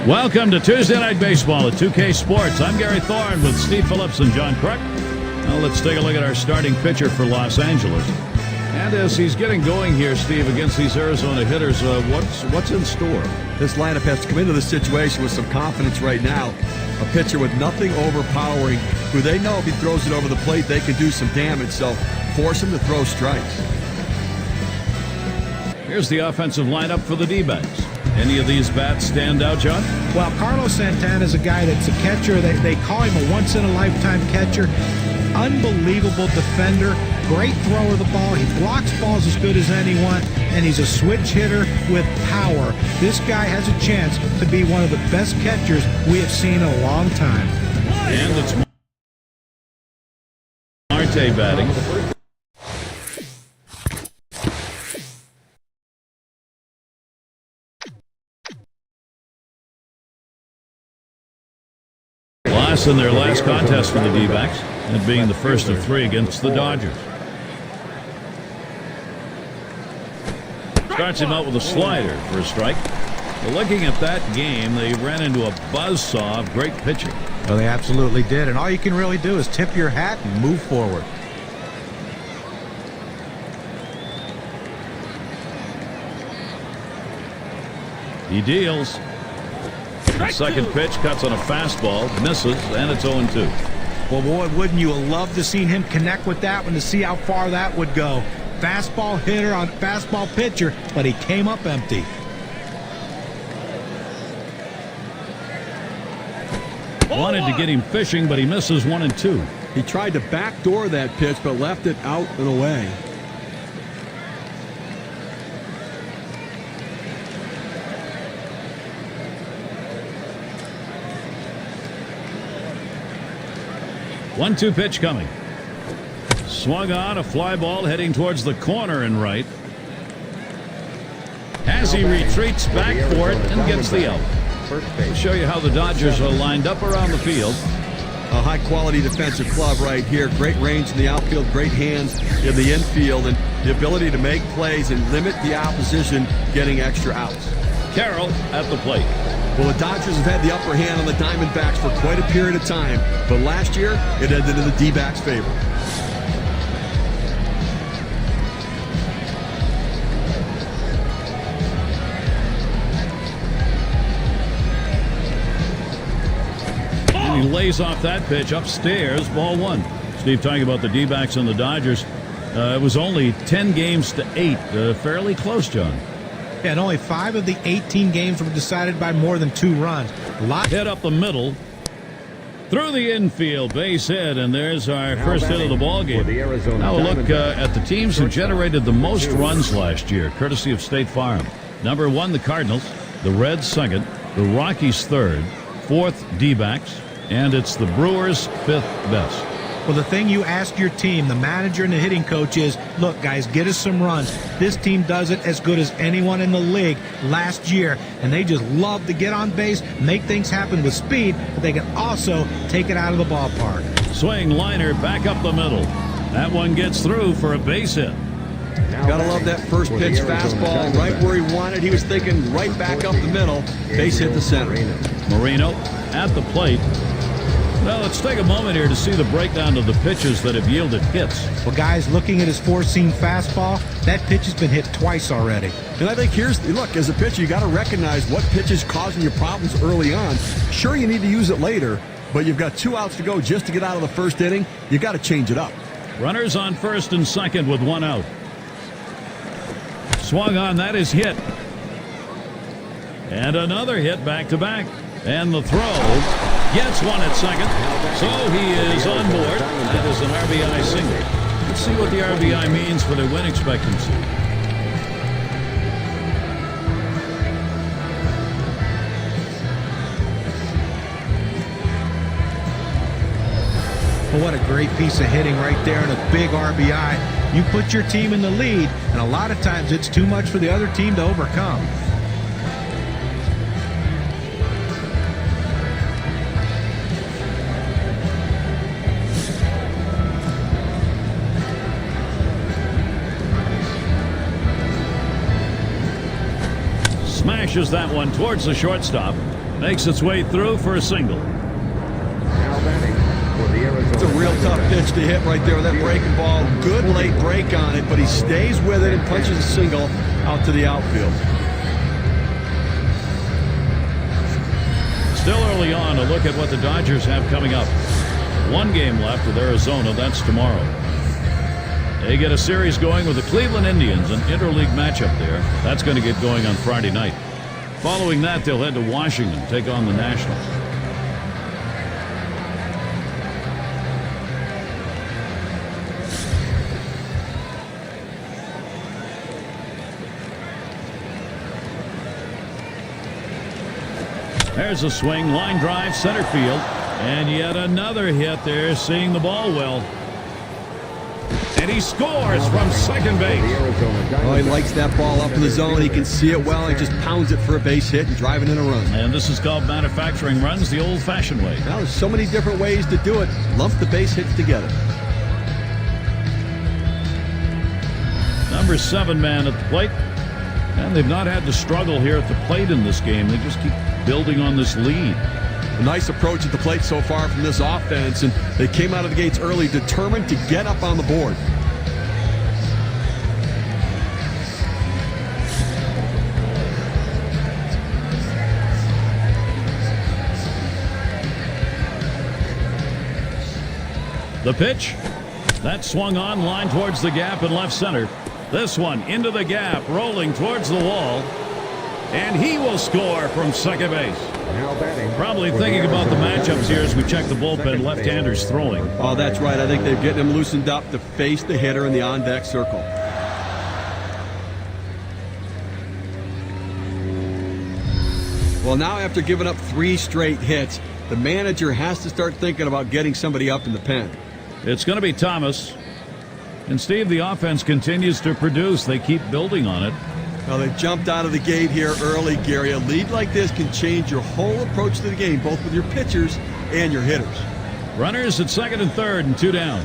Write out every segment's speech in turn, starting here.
Welcome to Tuesday Night Baseball at 2K Sports. I'm Gary Thorne with Steve Phillips and John Crook. Now let's take a look at our starting pitcher for Los Angeles. And as he's getting going here, Steve, against these Arizona hitters, what's in store? This lineup has to come into the situation with some confidence right now. A pitcher with nothing overpowering, who they know if he throws it over the plate, they can do some damage. So force him to throw strikes. Here's the offensive lineup for the D-backs. Any of these bats stand out, John? Well, Carlos Santana is a guy that's a catcher. They call him a once-in-a-lifetime catcher. Unbelievable defender, great thrower of the ball. He blocks balls as good as anyone, and he's a switch hitter with power. This guy has a chance to be one of the best catchers we have seen in a long time. And it's Marte batting. Loss in their last contest for the D-backs, and being the first of three against the Dodgers. Starts him out with a slider for a strike. Well, looking at that game, they ran into a buzzsaw of great pitching. Well, they absolutely did, and all you can really do is tip your hat and move forward. He deals. Second pitch cuts on a fastball, misses, and it's 0-2. Well, boy, wouldn't you have loved to seen him connect with that one to see how far that would go. Fastball hitter on fastball pitcher, but he came up empty. Wanted to get him fishing, but he misses 1-2. He tried to backdoor that pitch, but left it out and away. One-two pitch coming. Swung on, a fly ball heading towards the corner and right. As he retreats back for it and gets the out. We'll show you how the Dodgers are lined up around the field. A high-quality defensive club right here. Great range in the outfield, great hands in the infield, and the ability to make plays and limit the opposition getting extra outs. Carroll at the plate. Well, the Dodgers have had the upper hand on the Diamondbacks for quite a period of time, but last year it ended in the D-backs' favor. And he lays off that pitch upstairs, ball one. Steve, talking about the D-backs and the Dodgers, it was only 10 games to 8, fairly close, John. And only 5 of the 18 games were decided by more than 2 runs. Hit up the middle. Through the infield, base hit, and there's our first hit of the ball game. Now a look at the teams who generated the most runs last year, courtesy of State Farm. Number 1, the Cardinals. The Reds, second. The Rockies, third. Fourth, D-backs. And it's the Brewers, 5th best. Well, the thing you ask your team, the manager and the hitting coach, is, look, guys, get us some runs. This team does it as good as anyone in the league last year, and they just love to get on base, make things happen with speed, but they can also take it out of the ballpark. Swing liner back up the middle. That one gets through for a base hit. Gotta love that first pitch fastball right where he wanted. He was thinking right back up the middle. Base hit the center. Marino at the plate. Well, let's take a moment here to see the breakdown of the pitches that have yielded hits. Well, guys, looking at his 4-seam fastball, that pitch has been hit twice already. And I think look, as a pitcher, you got to recognize what pitch is causing you problems early on. Sure, you need to use it later, but you've got 2 outs to go just to get out of the first inning. You got to change it up. Runners on first and second with 1 out. Swung on, that is hit. And another hit back-to-back. And the throw gets one at second. So he is on board. That is an RBI single. Let's see what the RBI means for their win expectancy. Well, what a great piece of hitting right there and a big RBI. You put your team in the lead, and a lot of times it's too much for the other team to overcome. Smashes that one towards the shortstop. Makes its way through for a single. It's a real tough pitch to hit right there with that breaking ball. Good late break on it, but he stays with it and punches a single out to the outfield. Still early on, a look at what the Dodgers have coming up. One game left with Arizona. That's tomorrow. They get a series going with the Cleveland Indians, an interleague matchup there. That's going to get going on Friday night. Following that, they'll head to Washington, take on the Nationals. There's a swing, line drive, center field, and yet another hit there, seeing the ball well. And he scores from second base. Oh, he likes that ball up in the zone. He can see it well. He just pounds it for a base hit and driving in a run. And this is called manufacturing runs the old-fashioned way. Well, there's so many different ways to do it. Lump the base hits together. Number 7 man at the plate. And they've not had to struggle here at the plate in this game. They just keep building on this lead. A nice approach at the plate so far from this offense, and they came out of the gates early, determined to get up on the board. The pitch. That swung on, line towards the gap in left center. This one into the gap, rolling towards the wall. And he will score from second base. Probably thinking about the matchups here as we check the bullpen. Left-handers throwing. Oh, that's right. I think they're getting him loosened up to face the hitter in the on-deck circle. Well, now after giving up 3 straight hits, the manager has to start thinking about getting somebody up in the pen. It's going to be Thomas. And Steve, the offense continues to produce. They keep building on it. Well, they jumped out of the gate here early, Gary. A lead like this can change your whole approach to the game, both with your pitchers and your hitters. Runners at second and third and 2 down.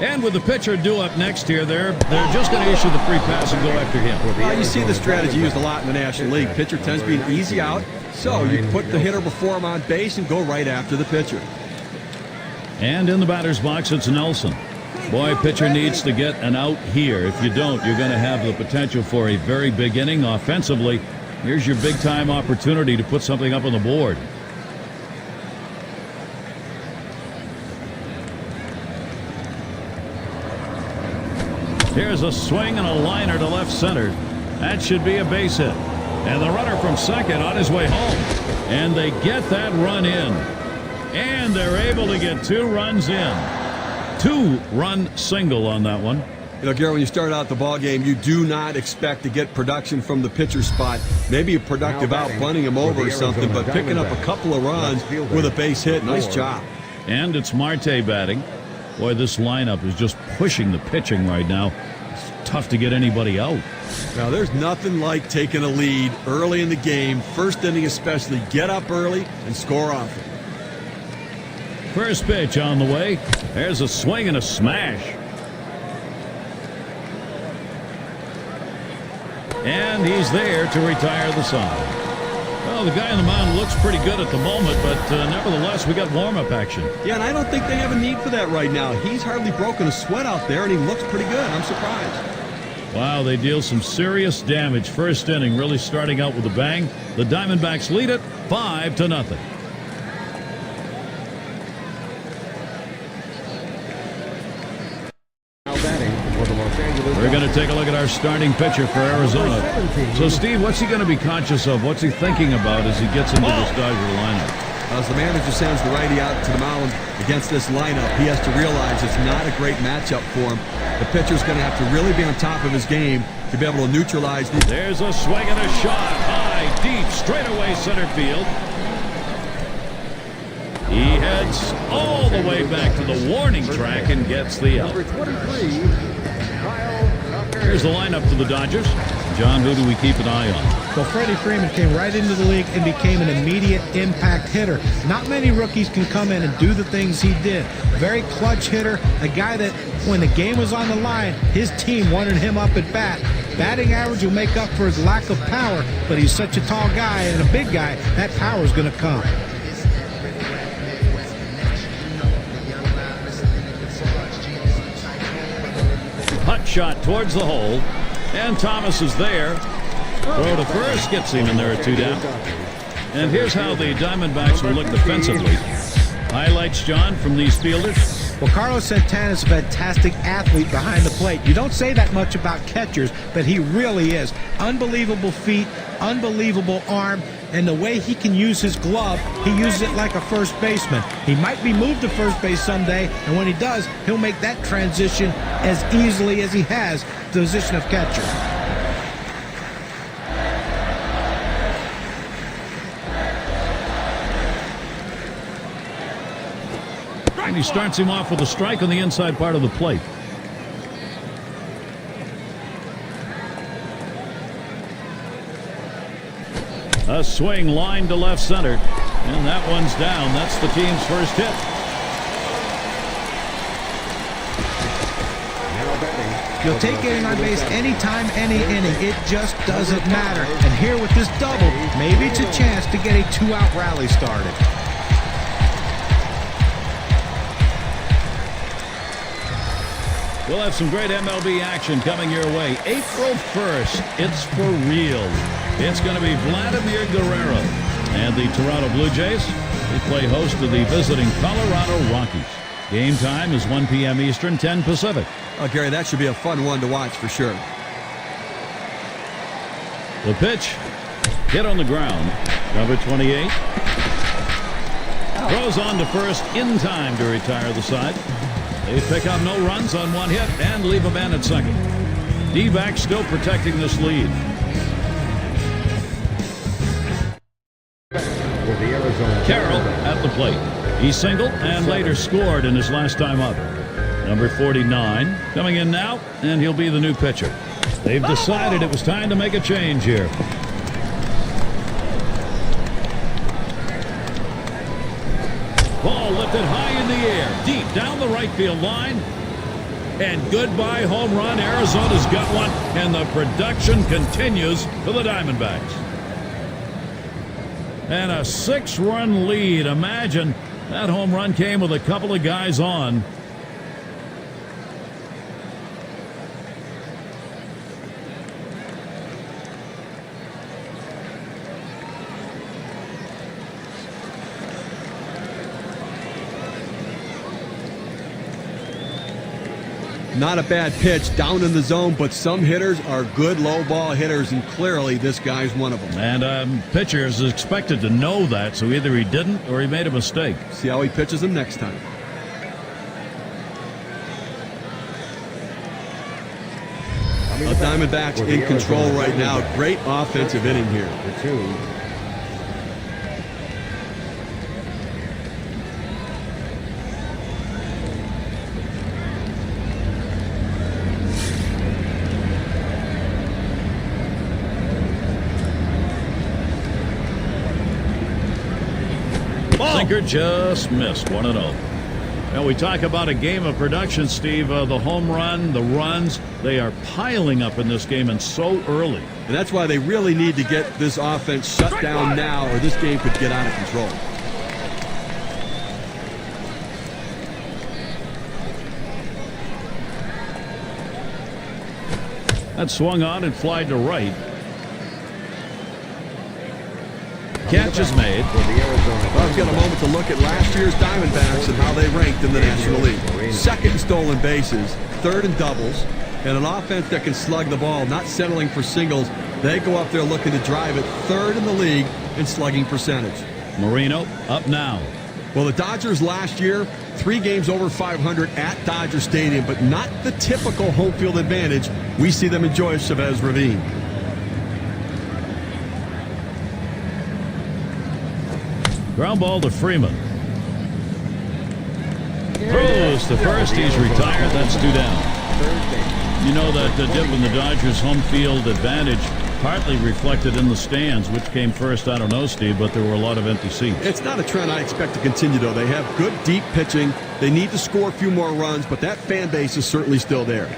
And with the pitcher due up next here, they're just going to issue the free pass and go after him. Well, you see the strategy used a lot in the National League. Pitcher tends to be an easy out, so you put the hitter before him on base and go right after the pitcher. And in the batter's box, it's Nelson. Boy, pitcher needs to get an out here. If you don't, you're going to have the potential for a very big inning offensively. Here's your big-time opportunity to put something up on the board. Here's a swing and a liner to left center. That should be a base hit. And the runner from second on his way home. And they get that run in. And they're able to get 2 runs in. 2-run single on that one. You know, Gary, when you start out the ball game, you do not expect to get production from the pitcher spot. Maybe a productive out, bunting him over or something, but picking up a couple of runs with a base hit, nice job. And it's Marte batting. Boy, this lineup is just pushing the pitching right now. It's tough to get anybody out. Now, there's nothing like taking a lead early in the game, first inning especially. Get up early and score often. First pitch on the way. There's a swing and a smash. And he's there to retire the side. Well, the guy on the mound looks pretty good at the moment, but nevertheless, we got warm-up action. Yeah, and I don't think they have a need for that right now. He's hardly broken a sweat out there, and he looks pretty good. I'm surprised. Wow, they deal some serious damage. First inning really starting out with a bang. The Diamondbacks lead it 5-0. We're going to take a look at our starting pitcher for Arizona. So, Steve, what's he going to be conscious of? What's he thinking about as he gets into this Dodger lineup? As the manager sends the righty out to the mound against this lineup, he has to realize it's not a great matchup for him. The pitcher's going to have to really be on top of his game to be able to neutralize these. There's a swing and a shot. High, deep, straightaway center field. He heads all the way back to the warning track and gets the out. Here's the lineup for the Dodgers. John, who do we keep an eye on? Well, Freddie Freeman came right into the league and became an immediate impact hitter. Not many rookies can come in and do the things he did. Very clutch hitter, a guy that when the game was on the line, his team wanted him up at bat. Batting average will make up for his lack of power, but he's such a tall guy and a big guy, that power is going to come. Hut shot towards the hole, and Thomas is there. Throw to first gets him, and there are 2 down. And here's how the Diamondbacks will look defensively. Highlights, John, from these fielders. Well, Carlos Santana is a fantastic athlete behind the plate. You don't say that much about catchers, but he really is. Unbelievable feet, unbelievable arm, and the way he can use his glove, he uses it like a first baseman. He might be moved to first base someday, and when he does, he'll make that transition as easily as he has to the position of catcher. And he starts him off with a strike on the inside part of the plate. A swing line to left center, and that one's down. That's the team's first hit. You'll take getting on base anytime, any inning. It just doesn't matter. And here with this double, maybe it's a chance to get a 2-out rally started. We'll have some great MLB action coming your way. April 1st, it's for real. It's going to be Vladimir Guerrero. And the Toronto Blue Jays, they play host to the visiting Colorado Rockies. Game time is 1 p.m. Eastern, 10 Pacific. Oh, Gary, that should be a fun one to watch for sure. The pitch, hit on the ground. Number 28. Throws on to first in time to retire the side. They pick up no runs on 1 hit and leave a man at second. D-backs still protecting this lead. Carroll at the plate. He singled and later scored in his last time up. Number 49 coming in now, and he'll be the new pitcher. They've decided it was time to make a change here. Ball lifted high in the air, deep down the right field line. And goodbye home run. Arizona's got one, and the production continues for the Diamondbacks. And a 6-run lead. Imagine that home run came with a couple of guys on. Not a bad pitch down in the zone, but some hitters are good low ball hitters, and clearly this guy's one of them. And pitcher is expected to know that, so either he didn't or he made a mistake. See how he pitches him next time. The Diamondbacks in control right now. Great offensive inning here. Sinker just missed. 1-0. Now we talk about a game of production, Steve. The home run, the runs, they are piling up in this game, and so early. And that's why they really need to get this offense shut down now, or this game could get out of control. That swung on and flied to right. Catch is made. Well, we've got a moment to look at last year's Diamondbacks and how they ranked in the National League. Second in stolen bases, third in doubles, and an offense that can slug the ball, not settling for singles. They go up there looking to drive it, third in the league in slugging percentage. Marino up now. Well, the Dodgers last year, 3 games over 500 at Dodger Stadium, but not the typical home field advantage we see them enjoy at Chavez Ravine. Ground ball to Freeman. Throws to first. He's retired. That's 2 down. You know that the dip in the Dodgers' home field advantage partly reflected in the stands. Which came first, I don't know, Steve, but there were a lot of empty seats. It's not a trend I expect to continue, though. They have good, deep pitching. They need to score a few more runs, but that fan base is certainly still there.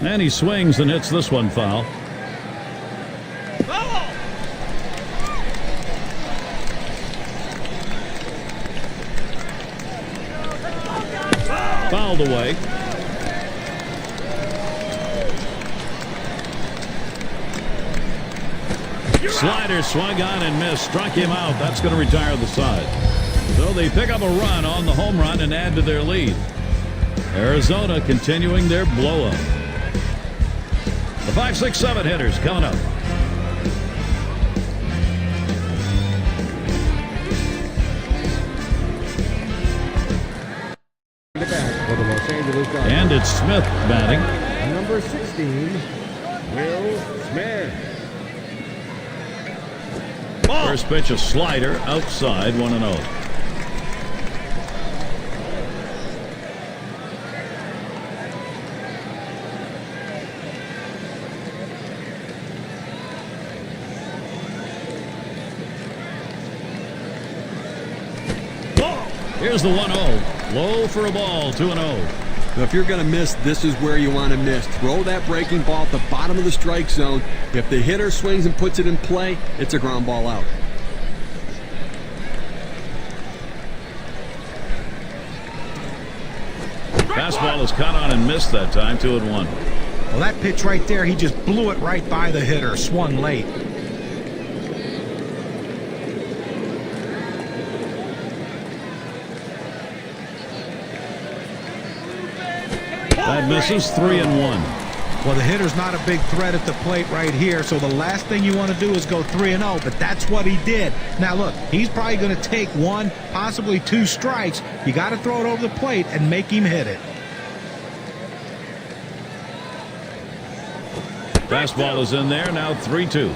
And he swings and hits this one foul. Fouled away. Slider swung on and missed. Struck him out. That's going to retire the side. So they pick up a run on the home run and add to their lead. Arizona continuing their blow-up. The 5, 6, 7 hitters coming up. And it's Smith batting. Number 16, Will Smith. First pitch, a slider outside, 1-0. Here's the 1-0. Low for a ball, 2-0. Now, if you're going to miss, this is where you want to miss. Throw that breaking ball at the bottom of the strike zone. If the hitter swings and puts it in play, it's a ground ball out. Fastball is caught on and missed that time, 2-1. Well, that pitch right there, he just blew it right by the hitter, swung late. That misses, 3-1. Well, the hitter's not a big threat at the plate right here, so the last thing you want to do is go 3-0, but that's what he did. Now, look, he's probably going to take 1, possibly 2 strikes. You got to throw it over the plate and make him hit it. Fastball is in there, now 3-2.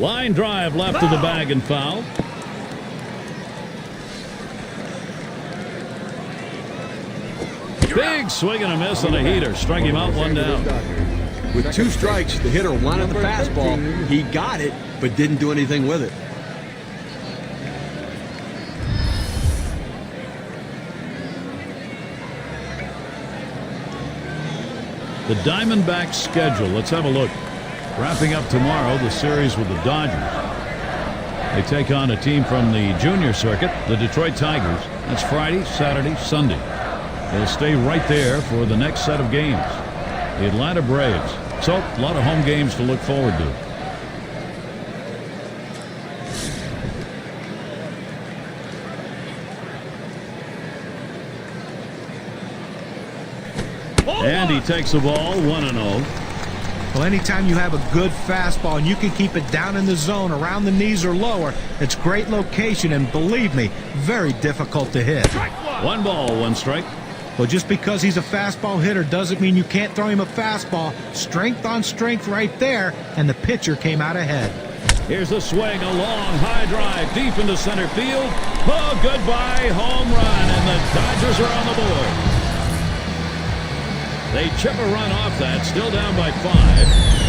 Line drive left of the bag and foul. Big swing and a miss on a heater. Struck him out, 1 down. With 2 strikes, the hitter wanted the fastball. He got it, but didn't do anything with it. The Diamondbacks schedule. Let's have a look. Wrapping up tomorrow, the series with the Dodgers. They take on a team from the junior circuit, the Detroit Tigers. That's Friday, Saturday, Sunday. They'll stay right there for the next set of games. The Atlanta Braves. So, a lot of home games to look forward to. And he takes the ball, 1-0. Well, anytime you have a good fastball and you can keep it down in the zone around the knees or lower, it's great location, and believe me, very difficult to hit. 1 ball, 1 strike. Well, just because he's a fastball hitter doesn't mean you can't throw him a fastball. Strength on strength right there, and the pitcher came out ahead. Here's the swing, a long high drive deep into center field. Oh, goodbye, home run, and the Dodgers are on the board. They chip a run off that, still down by 5.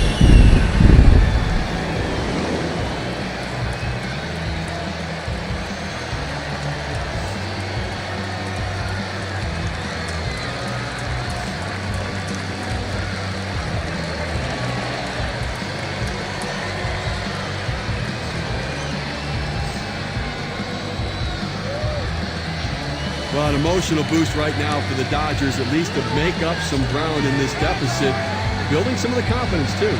Well, an emotional boost right now for the Dodgers, at least to make up some ground in this deficit, building some of the confidence, too.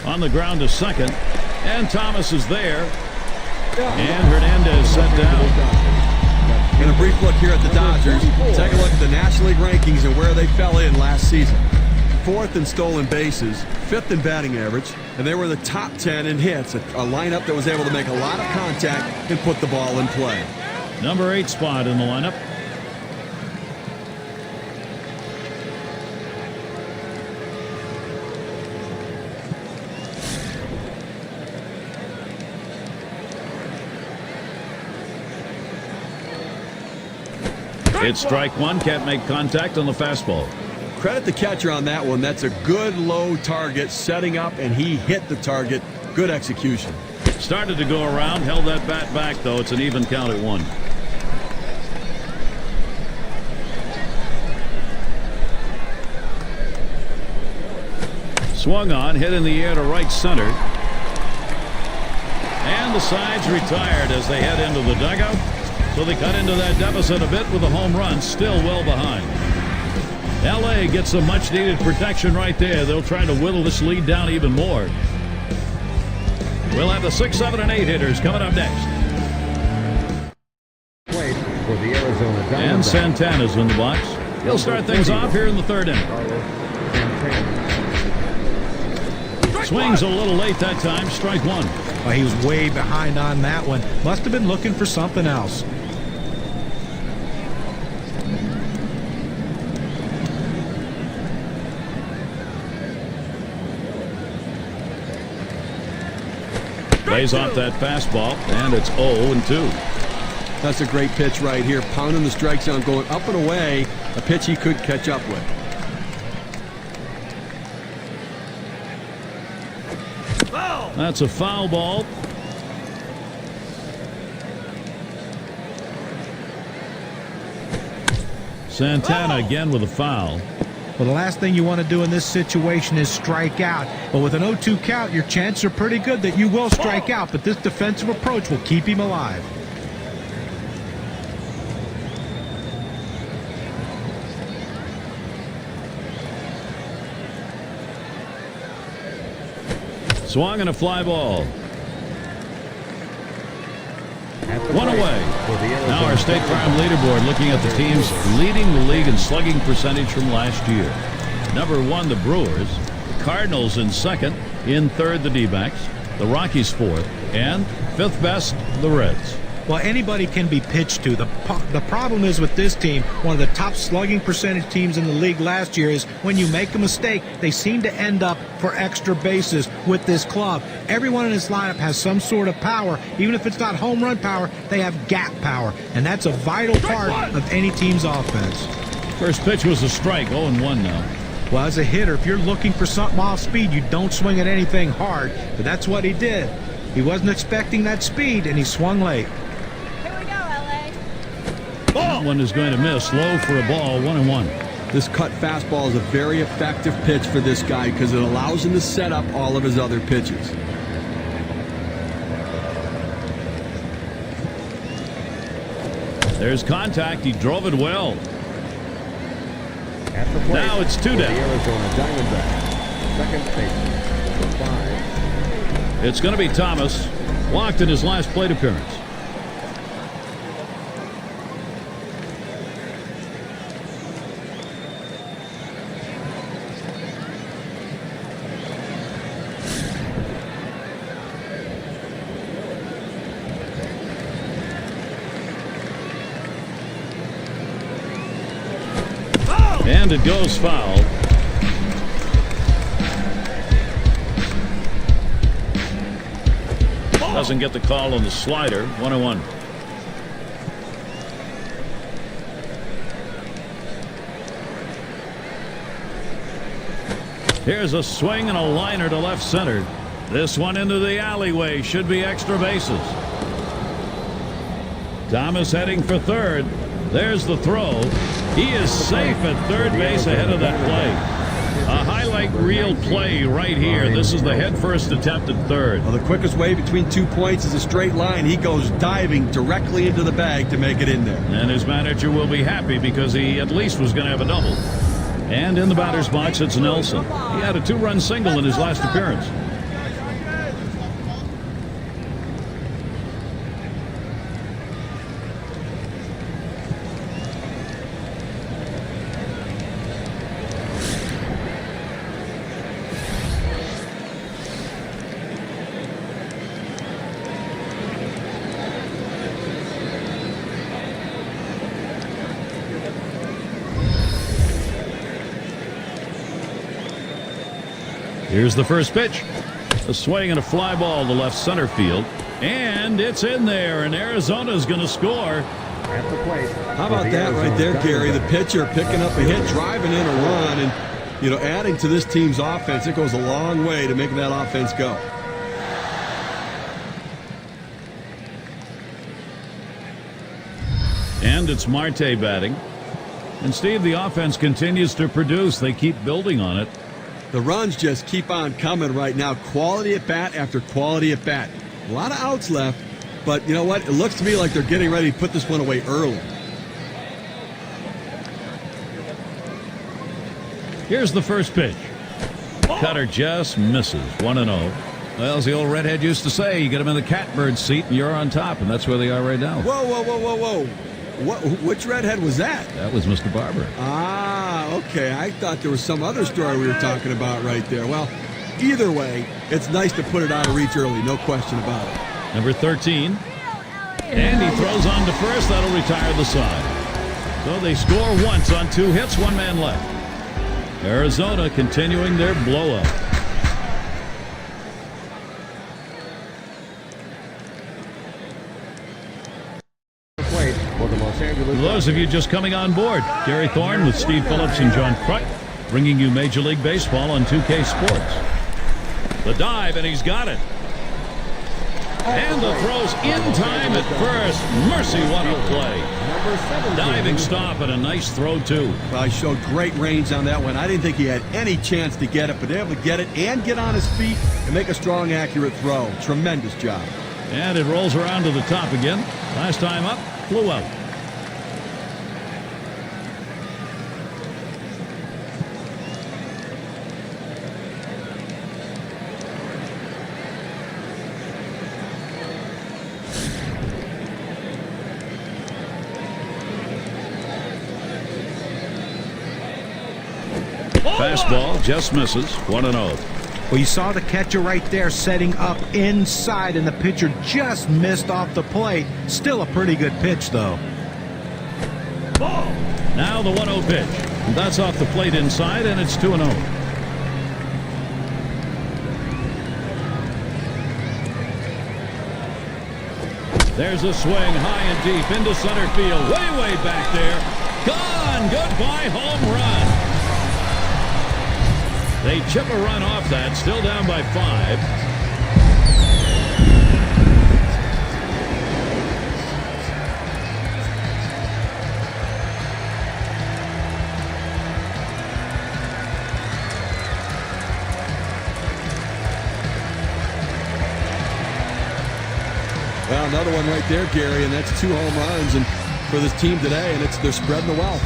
On the ground to second, and Thomas is there, and Hernandez set down. And a brief look here at the Dodgers. Take a look at the National League rankings and where they fell in last season. 4th in stolen bases, 5th in batting average, and they were in the top 10 in hits, a lineup that was able to make a lot of contact and put the ball in play. Number 8 spot in the lineup. It's strike one. Can't make contact on the fastball. Credit the catcher on that one. That's a good low target setting up, and he hit the target. Good execution. Started to go around, held that bat back, though. It's an even count at 1. Swung on, hit in the air to right center. And the side's retired as they head into the dugout. So they cut into that deficit a bit with a home run, still well behind. L.A. gets some much-needed protection right there. They'll try to whittle this lead down even more. We'll have the 6, 7, and 8 hitters coming up next. Plate for the Arizona Diamondbacks. And Santana's in the box. He'll start things off here in the 3rd inning. Swings a little late that time. Strike 1. Well, he was way behind on that one. Must have been looking for something else. Lays off that fastball, and it's 0-2. That's a great pitch right here. Pounding the strike zone, going up and away. A pitch he could catch up with. That's a foul ball. Santana again with a foul. Well, the last thing you want to do in this situation is strike out. But with an 0-2 count, your chances are pretty good that you will strike out. But this defensive approach will keep him alive. Swung and a fly ball. One away. Now our State Farm leaderboard looking at the teams leading the league in slugging percentage from last year. Number 1, the Brewers. The Cardinals in 2nd. In 3rd, the D-backs. The Rockies 4th. And 5th best, the Reds. Well, anybody can be pitched to. The problem is with this team, one of the top slugging percentage teams in the league last year, is when you make a mistake, they seem to end up for extra bases with this club. Everyone in this lineup has some sort of power. Even if it's not home run power, they have gap power. And that's a vital part of any team's offense. First pitch was a strike, 0-1 now. Well, as a hitter, if you're looking for something off speed, you don't swing at anything hard. But that's what he did. He wasn't expecting that speed, and he swung late. That one is going to miss. Low for a ball, 1-1. This cut fastball is a very effective pitch for this guy because it allows him to set up all of his other pitches. There's contact. He drove it well. At the plate now it's 2 for down. The Arizona Diamondbacks. Second baseman, number 5. It's going to be Thomas. Walked in his last plate appearance. And it goes foul. Doesn't get the call on the slider. 1-1. Here's a swing and a liner to left center. This one into the alleyway. Should be extra bases. Thomas heading for 3rd. There's the throw. He is safe at 3rd base ahead of that play. A highlight reel play right here. This is the head-first attempt at 3rd. Well, the quickest way between 2 points is a straight line. He goes diving directly into the bag to make it in there. And his manager will be happy because he at least was going to have a double. And in the batter's box, it's Nelson. He had a 2-run single in his last appearance. Here's the first pitch. A swing and a fly ball to left center field. And it's in there, and Arizona's going to score. At the plate. How about that right there, Gary? The pitcher picking up a hit, driving in a run, and adding to this team's offense. It goes a long way to making that offense go. And it's Marte batting. And Steve, the offense continues to produce. They keep building on it. The runs just keep on coming right now. Quality at bat after quality at bat. A lot of outs left, but you know what? It looks to me like they're getting ready to put this one away early. Here's the first pitch. Cutter just misses. 1-0. Well, as the old redhead used to say, you get them in the catbird seat and you're on top, and that's where they are right now. Whoa, whoa, whoa, whoa, whoa. Which redhead was that? That was Mr. Barber. Ah, okay. I thought there was some other story we were talking about right there. Well, either way, it's nice to put it out of reach early, no question about it. Number 13. And he throws on to first. That'll retire the side. So they score once on 2 hits, 1 man left. Arizona continuing their blow-up. For those of you just coming on board, Gary Thorne with Steve Phillips and John Krut, bringing you Major League Baseball on 2K Sports. The dive, and he's got it. And the throw's in time at first. Mercy, what a play. Diving stop and a nice throw, too. Well, he showed great range on that one. I didn't think he had any chance to get it, but able to get it and get on his feet and make a strong, accurate throw. Tremendous job. And it rolls around to the top again. Last time up, flew out. Fastball just misses. 1-0. Well, you saw the catcher right there setting up inside, and the pitcher just missed off the plate. Still a pretty good pitch, though. Now the 1-0 pitch. That's off the plate inside, and it's 2-0. There's a swing high and deep into center field. Way back there. Gone. Goodbye home run. They chip a run off that, still down by 5. Well, another one right there, Gary, and that's 2 home runs and for this team today, and they're spreading the wealth.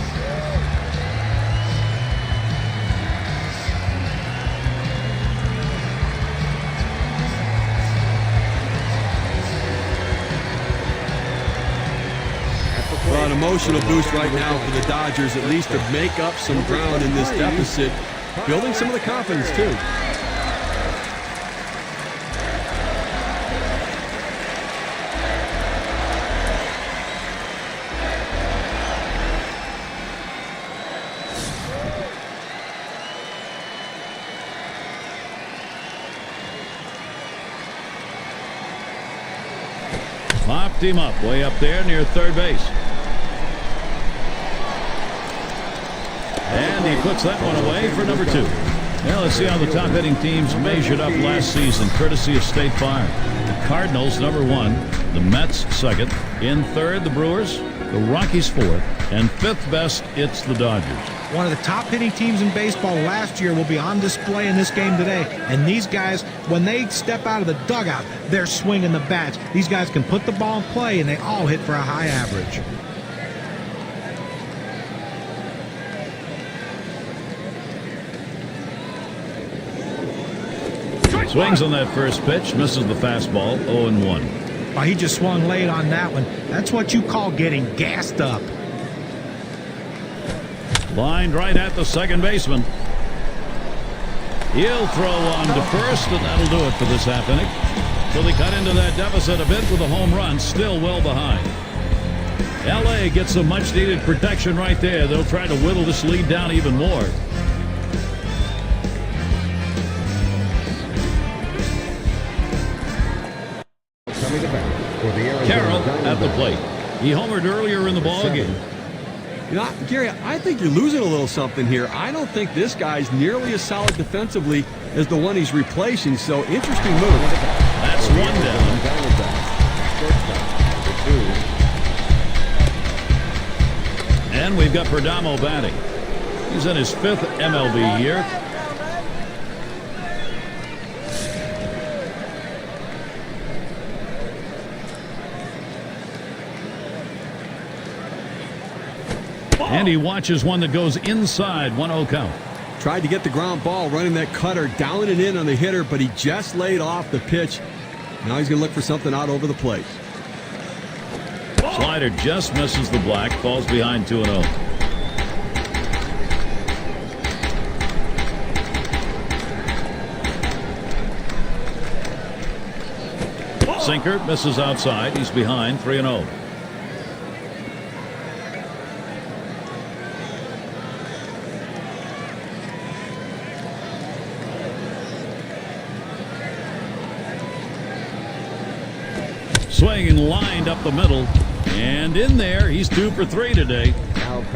Well, an emotional boost right now for the Dodgers, at least to make up some ground in this deficit, building some of the confidence, too. Popped him up way up there near third base. And he puts that one away for number 2. Now let's see how the top hitting teams measured up last season, courtesy of State Farm. The Cardinals, number 1. The Mets, 2nd. In 3rd, the Brewers. The Rockies, 4th. And 5th best, it's the Dodgers. One of the top hitting teams in baseball last year will be on display in this game today. And these guys, when they step out of the dugout, they're swinging the bats. These guys can put the ball in play, and they all hit for a high average. Swings on that first pitch, misses the fastball, 0-1. Well, he just swung late on that one. That's what you call getting gassed up. Lined right at the second baseman. He'll throw on to first, and that'll do it for this half inning. So they cut into that deficit a bit with a home run, still well behind. L.A. gets some much-needed protection right there. They'll try to whittle this lead down even more. Carroll at the plate. He homered earlier in the ball game. You know, Gary, I think you're losing a little something here. I don't think this guy's nearly as solid defensively as the one he's replacing, so interesting move. That's one down. And we've got Perdomo batting. He's in his 5th MLB year. And he watches one that goes inside. 1-0 count. Tried to get the ground ball, running that cutter down and in on the hitter, but he just laid off the pitch. Now he's going to look for something out over the plate. Slider just misses the black, falls behind 2-0. Sinker misses outside. He's behind 3-0. Swinging lined up the middle, and in there, he's 2 for 3 today.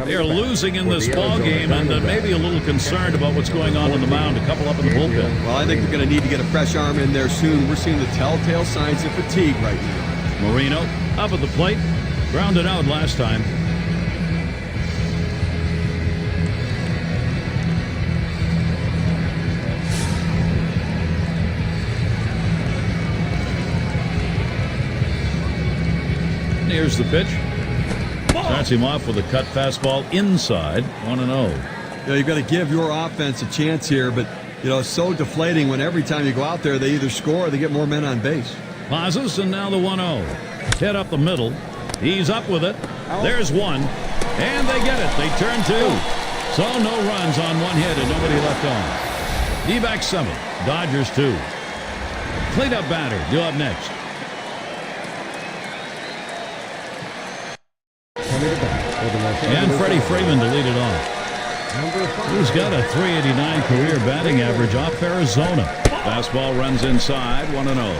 They're losing in this ball game, and maybe a little concerned about what's going on the mound. A couple up in the bullpen. Well, I think they're going to need to get a fresh arm in there soon. We're seeing the telltale signs of fatigue right now. Marino up at the plate, grounded out last time. Here's the pitch. Starts him off with a cut fastball inside. 1-0. You know, you've got to give your offense a chance here, but you know, it's so deflating when every time you go out there, they either score or they get more men on base. Pauses, and now the 1-0. Hit up the middle. He's up with it. There's one. And they get it. They turn 2. So no runs on one hit and nobody left on. D-backs 7. Dodgers 2. Cleanup batter due up next. And Freddie Freeman to lead it off. He's got a .389 career batting average off Arizona. Fastball runs inside. 1-0.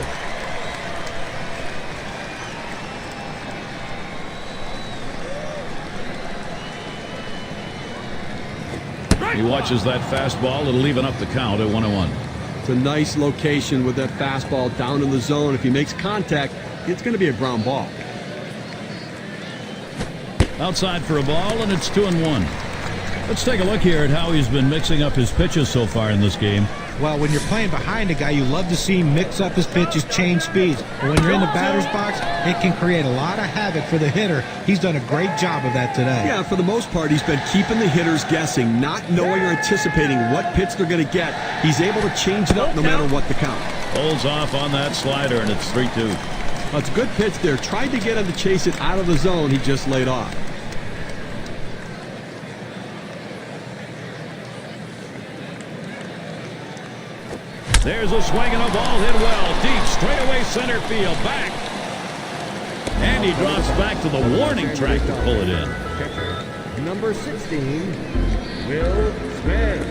He watches that fastball. It'll even up the count at 1-1. It's a nice location with that fastball down in the zone. If he makes contact, it's going to be a ground ball. Outside for a ball, and it's 2-1. Let's take a look here at how he's been mixing up his pitches so far in this game. Well, when you're playing behind a guy, you love to see him mix up his pitches, change speeds. But when you're in the batter's box, it can create a lot of havoc for the hitter. He's done a great job of that today. Yeah, for the most part, he's been keeping the hitters guessing, not knowing or anticipating what pitch they're going to get. He's able to change it up no matter what the count. Holds off on that slider, and it's 3-2. Well, it's a good pitch there. Tried to get him to chase it out of the zone. He just laid off. There's a swing and a ball hit well. Deep, straightaway center field. Back. And he drops back to the warning track to pull it in. Catcher, number 16, Will Smith.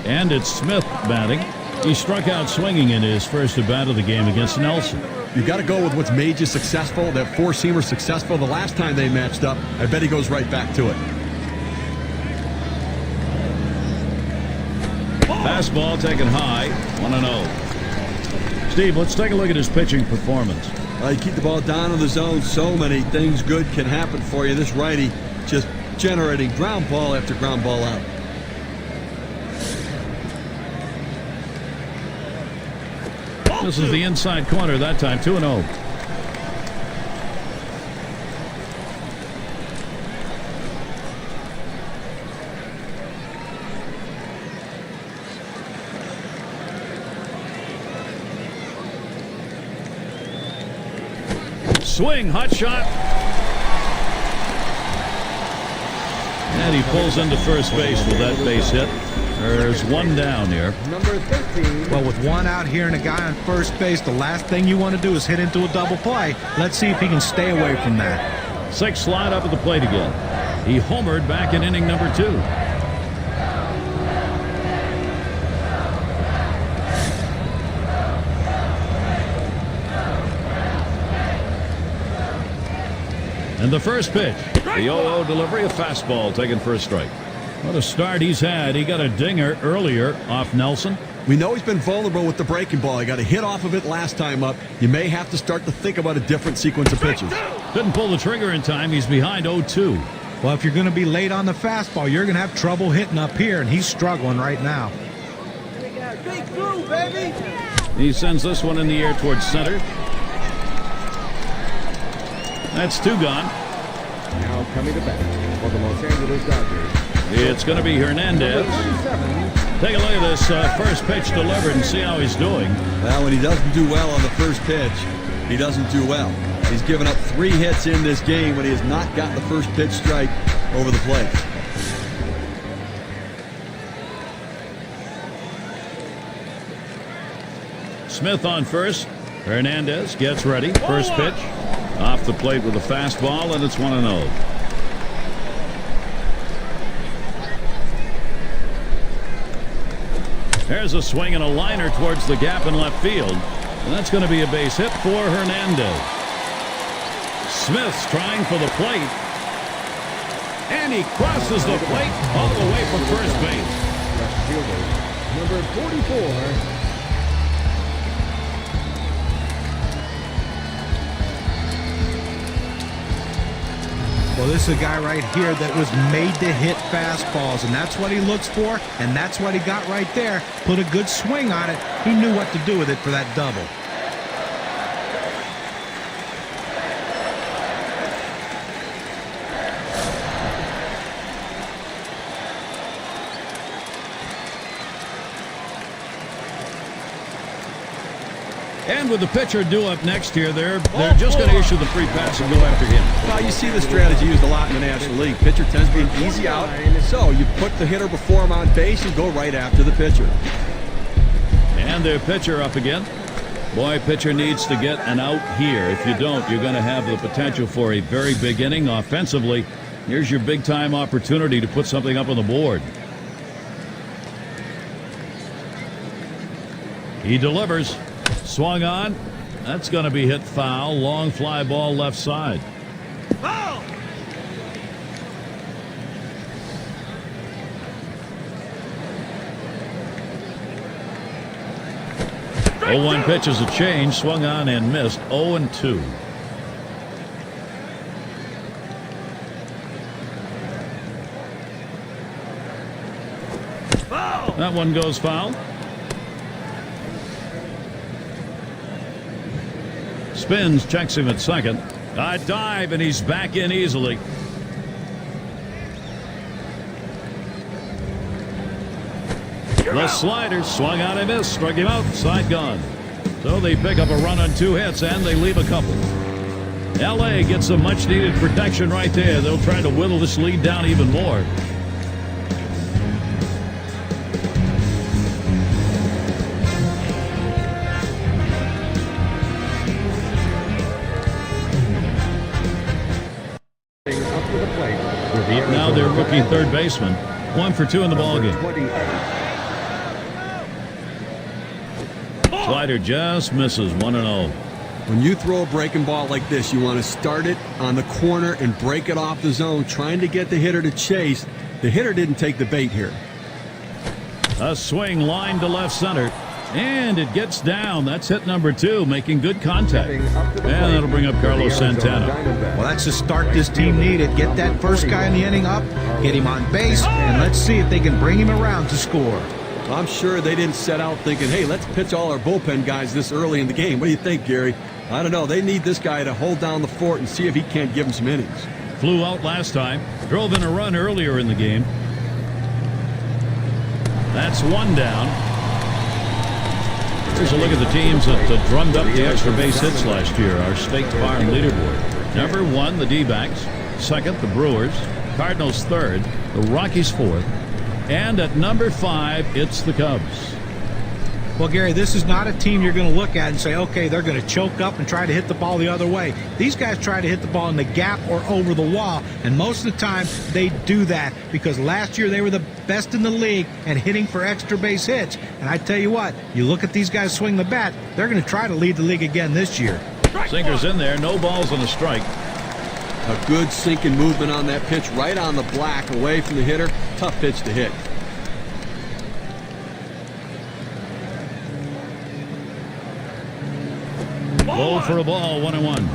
And it's Smith batting. He struck out swinging in his first at-bat of the game against Nelson. You've got to go with what's made you successful. That four-seamer successful the last time they matched up. I bet he goes right back to it. Fastball taken high. 1-0. Steve, let's take a look at his pitching performance. You keep the ball down in the zone. So many things good can happen for you. This righty just generating ground ball after ground ball out. This is the inside corner that time. 2-0. Swing, hot shot. And he pulls into first base with that base hit. There's one down here. Number 13. Well, with one out here and a guy on first base, the last thing you want to do is hit into a double play. Let's see if he can stay away from that. 6 slide up at the plate again. He homered back in inning number 2. And the first pitch, the 0-0 delivery, a fastball taken for a strike. What a start he's had. He got a dinger earlier off Nelson. We know he's been vulnerable with the breaking ball. He got a hit off of it last time up. You may have to start to think about a different sequence of pitches. Couldn't pull the trigger in time. He's behind 0-2. Well, if you're going to be late on the fastball, you're going to have trouble hitting up here, and he's struggling right now. Big through, baby. He sends this one in the air towards center. That's 2 gone. Now coming to bat for the Los Angeles Dodgers. It's going to be Hernandez. Take a look at this first pitch delivered and see how he's doing. Well, when he doesn't do well on the first pitch, he doesn't do well. He's given up 3 hits in this game when he has not got the first pitch strike over the plate. Smith on first. Hernandez gets ready. First pitch. Off the plate with a fastball, and it's 1-0. There's a swing and a liner towards the gap in left field. And that's going to be a base hit for Hernandez. Smith's trying for the plate. And he crosses the plate all the way from first base. Left fielder, number 44. Well, this is a guy right here that was made to hit fastballs, and that's what he looks for, and that's what he got right there. Put a good swing on it. He knew what to do with it for that double. And with the pitcher due up next here, they're just going to issue the free pass and go after him. Well, you see the strategy used a lot in the National League. Pitcher tends to be an easy out, so you put the hitter before him on base and go right after the pitcher. And their pitcher up again. Boy, pitcher needs to get an out here. If you don't, you're going to have the potential for a very big inning offensively. Here's your big-time opportunity to put something up on the board. He delivers. Swung on. That's going to be hit foul. Long fly ball left side. Oh! 0-1 pitch is a change. Swung on and missed. 0-2. That one goes foul. Spins, checks him at second. A dive, and he's back in easily. The slider swung out and missed. Struck him out. Side gone. So they pick up a run on 2 hits, and they leave a couple. L.A. gets some much-needed protection right there. They'll try to whittle this lead down even more. Now their rookie third baseman. 1 for 2 in the ballgame. Slider just misses. 1-0. When you throw a breaking ball like this, you want to start it on the corner and break it off the zone, trying to get the hitter to chase. The hitter didn't take the bait here. A swing line to left center. And it gets down. That's hit number 2, making good contact. And that'll bring up Carlos Santana. Well, that's the start this team needed. Get that first guy in the inning up, get him on base, and let's see if they can bring him around to score. I'm sure they didn't set out thinking, hey, let's pitch all our bullpen guys this early in the game. What do you think, Gary? I don't know. They need this guy to hold down the fort and see if he can't give them some innings. Flew out last time. Drove in a run earlier in the game. That's 1 down. Here's a look at the teams that drummed up the extra base hits last year, our State Farm leaderboard. Number 1, the D-backs. 2nd, the Brewers. Cardinals 3rd. The Rockies 4th. And at number 5, it's the Cubs. Well, Gary, this is not a team you're going to look at and say, okay, they're going to choke up and try to hit the ball the other way. These guys try to hit the ball in the gap or over the wall, and most of the time they do that because last year they were the best in the league at hitting for extra base hits. And I tell you what, you look at these guys swing the bat, they're going to try to lead the league again this year. Sinker's in there, no balls and a strike. A good sinking movement on that pitch, right on the black, away from the hitter. Tough pitch to hit. Low for a ball, 1-1.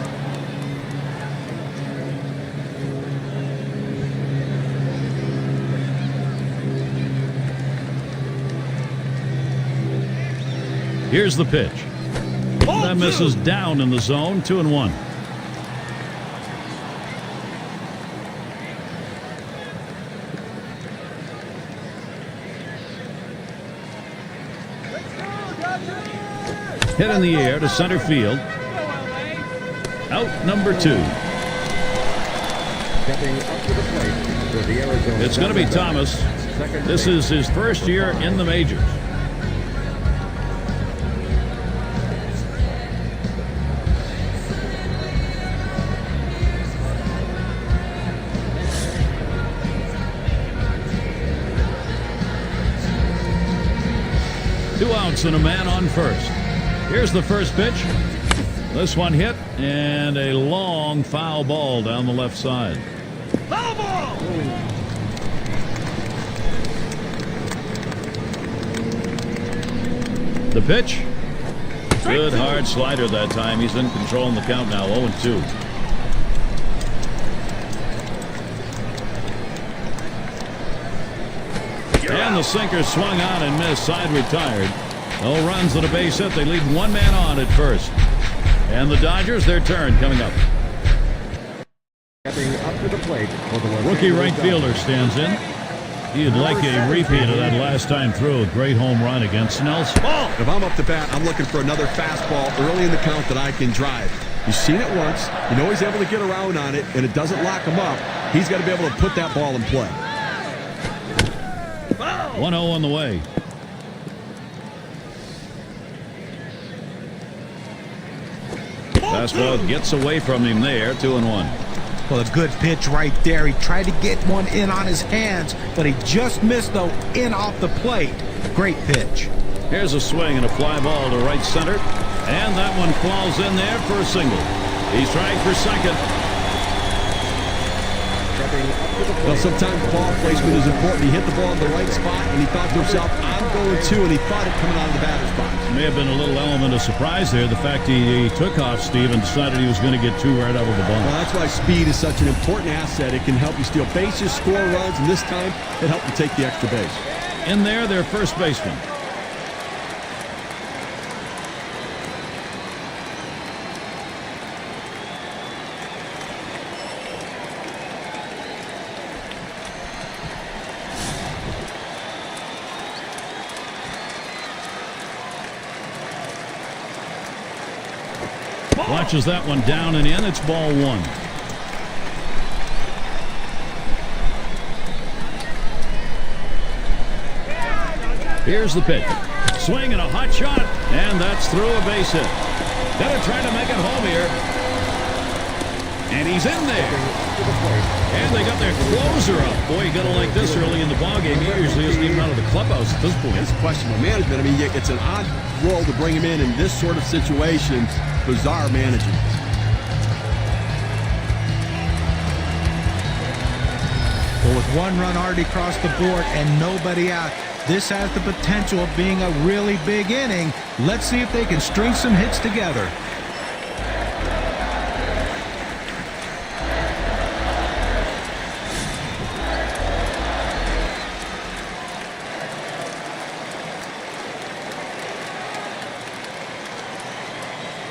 Here's the pitch. That misses down in the zone, 2-1. Hit in the air to center field. Out number 2. Stepping up to the plate for the Arizona. It's going to be Thomas. This is his first year in the majors. Two outs and a man on first. Here's the first pitch. This one hit, and a long foul ball down the left side. Foul ball! The pitch. Good hard slider that time. He's in control in the count now, 0-2. And the sinker swung on and missed. Side retired. No runs and a base hit. They leave one man on at first. And the Dodgers, their turn coming up. Stepping up to the plate for the Rookie right fielder stands in. He'd like a repeat of that last time through. A great home run against Snell's. If I'm up to bat, I'm looking for another fastball early in the count that I can drive. You've seen it once. You know he's able to get around on it, and it doesn't lock him up. He's got to be able to put that ball in play. 1-0 on the way. Fastball gets away from him there, 2-1. Well, a good pitch right there. He tried to get one in on his hands, but he just missed, though, in off the plate. Great pitch. Here's a swing and a fly ball to right center. And that one falls in there for a single. He's trying for second. Well, sometimes ball placement is important. He hit the ball in the right spot, and he thought to himself, I'm going to, and he thought it coming out of the batter's box. May have been a little element of surprise there. The fact he took off, Steve, and decided he was going to get two right out of the ball. Well, that's why speed is such an important asset. It can help you steal bases, score runs, and this time it helped you take the extra base. In there, their first baseman. Watches that one down and in. It's ball one. Here's the pitch. Swing and a hot shot, and that's through a base hit. Gonna try to make it home here. And he's in there. And they got their closer up. Boy, you gotta like this early in the ballgame. He usually isn't even out of the clubhouse at this point. It's questionable management. I mean, it's an odd role to bring him in this sort of situation. Bizarre managing. Well, with one run already across the board and nobody out, this has the potential of being a really big inning. Let's see if they can string some hits together.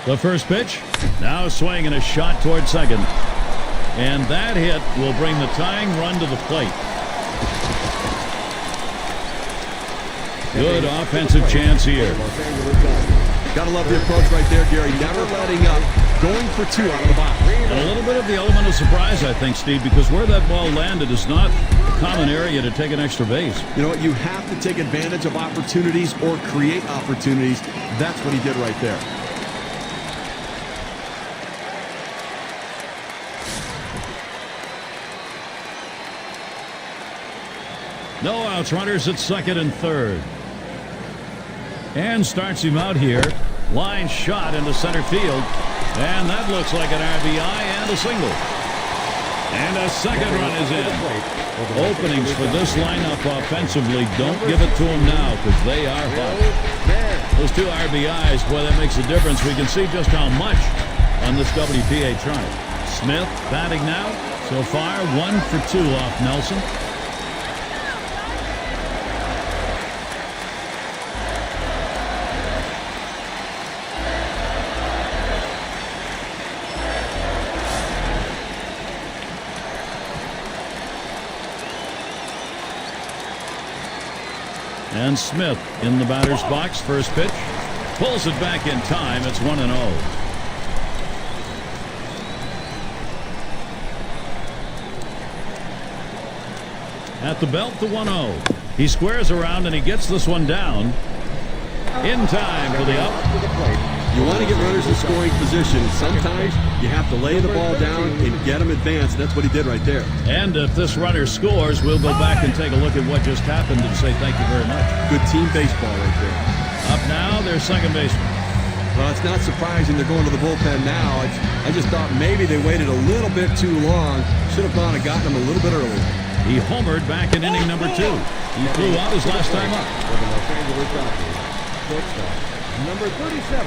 The first pitch. Now swinging a shot toward second. And that hit will bring the tying run to the plate. Good offensive chance here. Gotta love the approach right there, Gary. Never letting up. Going for two out of the box. And a little bit of the element of surprise, I think, Steve, because where that ball landed is not a common area to take an extra base. You know what? You have to take advantage of opportunities or create opportunities. That's what he did right there. No outs, runners at second and third. And starts him out here. Line shot into center field. And that looks like an RBI and a single. And a second run is in. Openings for this lineup offensively, don't give it to them now because they are hot. Those 2 RBIs, boy, that makes a difference. We can see just how much on this WPA chart. Smith batting now. So far, 1 for 2 off Nelson. And Smith in the batter's box. First pitch. Pulls it back in time. It's 1-0. At the belt, the 1-0. He squares around and he gets this one down in time for the out. You want to get runners in scoring position. Sometimes you have to lay the ball down and get them advanced. And that's what he did right there. And if this runner scores, we'll go back and take a look at what just happened and say thank you very much. Good team baseball right there. Up now, their second baseman. Well, it's not surprising they're going to the bullpen now. I just thought maybe they waited a little bit too long. Should have gone and gotten him a little bit earlier. He homered back in inning number 2. He flew out his last time up. For the Los Angeles Dodgers, shortstop, number 37.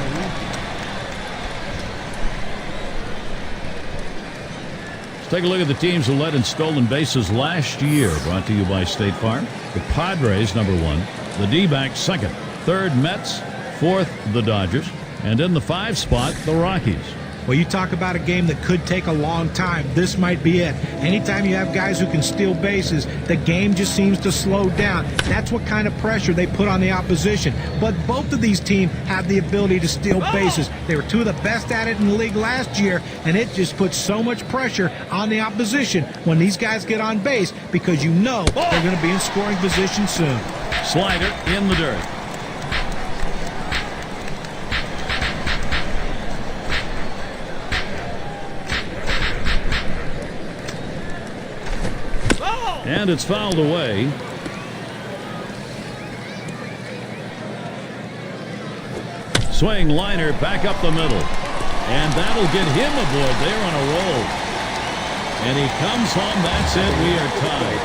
Let's take a look at the teams who led in stolen bases last year. Brought to you by State Farm. The Padres, number 1. The D-backs, 2nd. 3rd, Mets. 4th, the Dodgers. And in the 5 spot, the Rockies. Well, you talk about a game that could take a long time. This might be it. Anytime you have guys who can steal bases, the game just seems to slow down. That's what kind of pressure they put on the opposition. But both of these teams have the ability to steal bases. They were 2 of the best at it in the league last year, and it just puts so much pressure on the opposition when these guys get on base because you know they're going to be in scoring position soon. Slider in the dirt. And it's fouled away. Swing liner back up the middle. And that'll get him aboard. They're on a roll. And he comes home. That's it. We are tied.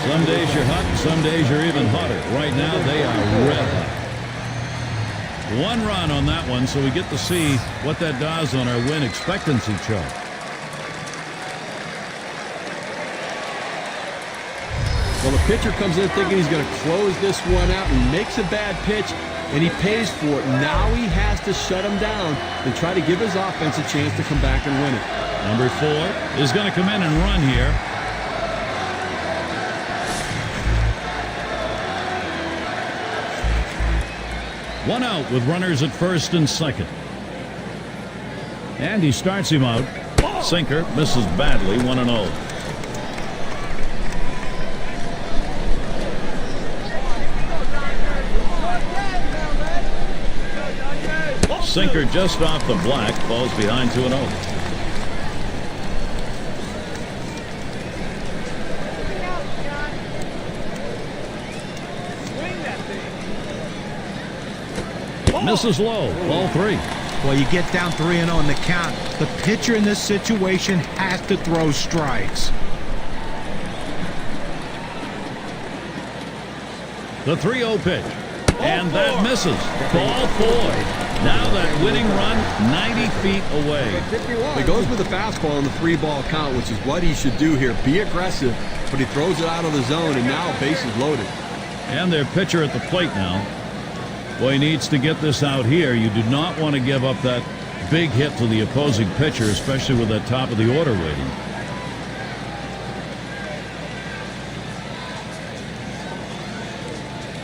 Some days you're hot and some days you're even hotter. Right now they are red hot. 1 run on that one, so we get to see what that does on our win expectancy chart. Well, the pitcher comes in thinking he's going to close this one out and makes a bad pitch, and he pays for it. Now he has to shut him down and try to give his offense a chance to come back and win it. Number 4 is going to come in and run here. One out with runners at first and second. And he starts him out. Sinker misses badly, 1-0. Sinker just off the black, falls behind 2-0. Misses low, ball 3. Well, you get down 3-0 in the count. The pitcher in this situation has to throw strikes. The 3-0 pitch. And that misses. Ball 4. Now that winning run 90 feet away. He goes with the fastball in the 3-ball count, which is what he should do here. Be aggressive, but he throws it out of the zone, and now bases loaded. And their pitcher at the plate now. Boy, he needs to get this out here. You do not want to give up that big hit to the opposing pitcher, especially with that top of the order waiting.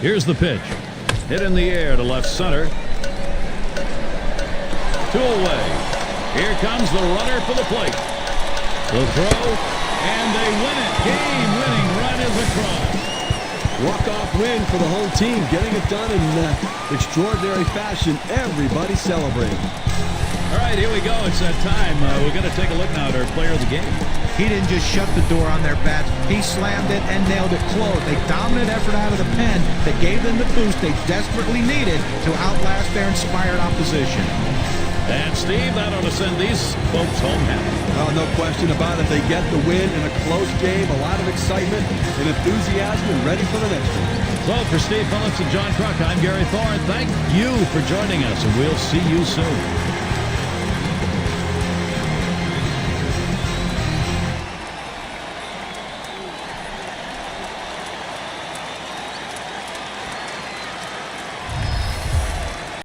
Here's the pitch. Hit in the air to left center. 2 away. Here comes the runner for the plate. The throw, and they win it. Game-winning run is across. Walk-off win for the home team, getting it done in extraordinary fashion. Everybody celebrating. All right, here we go. It's that time. We're going to take a look now at our player of the game. He didn't just shut the door on their bats. He slammed it and nailed it closed. A dominant effort out of the pen that gave them the boost they desperately needed to outlast their inspired opposition. And Steve, that ought to send these folks home happy. Well, no question about it. They get the win in a close game, a lot of excitement and enthusiasm, and ready for the next one. So for Steve Phillips and John Kruk, I'm Gary Thorne. Thank you for joining us, and we'll see you soon.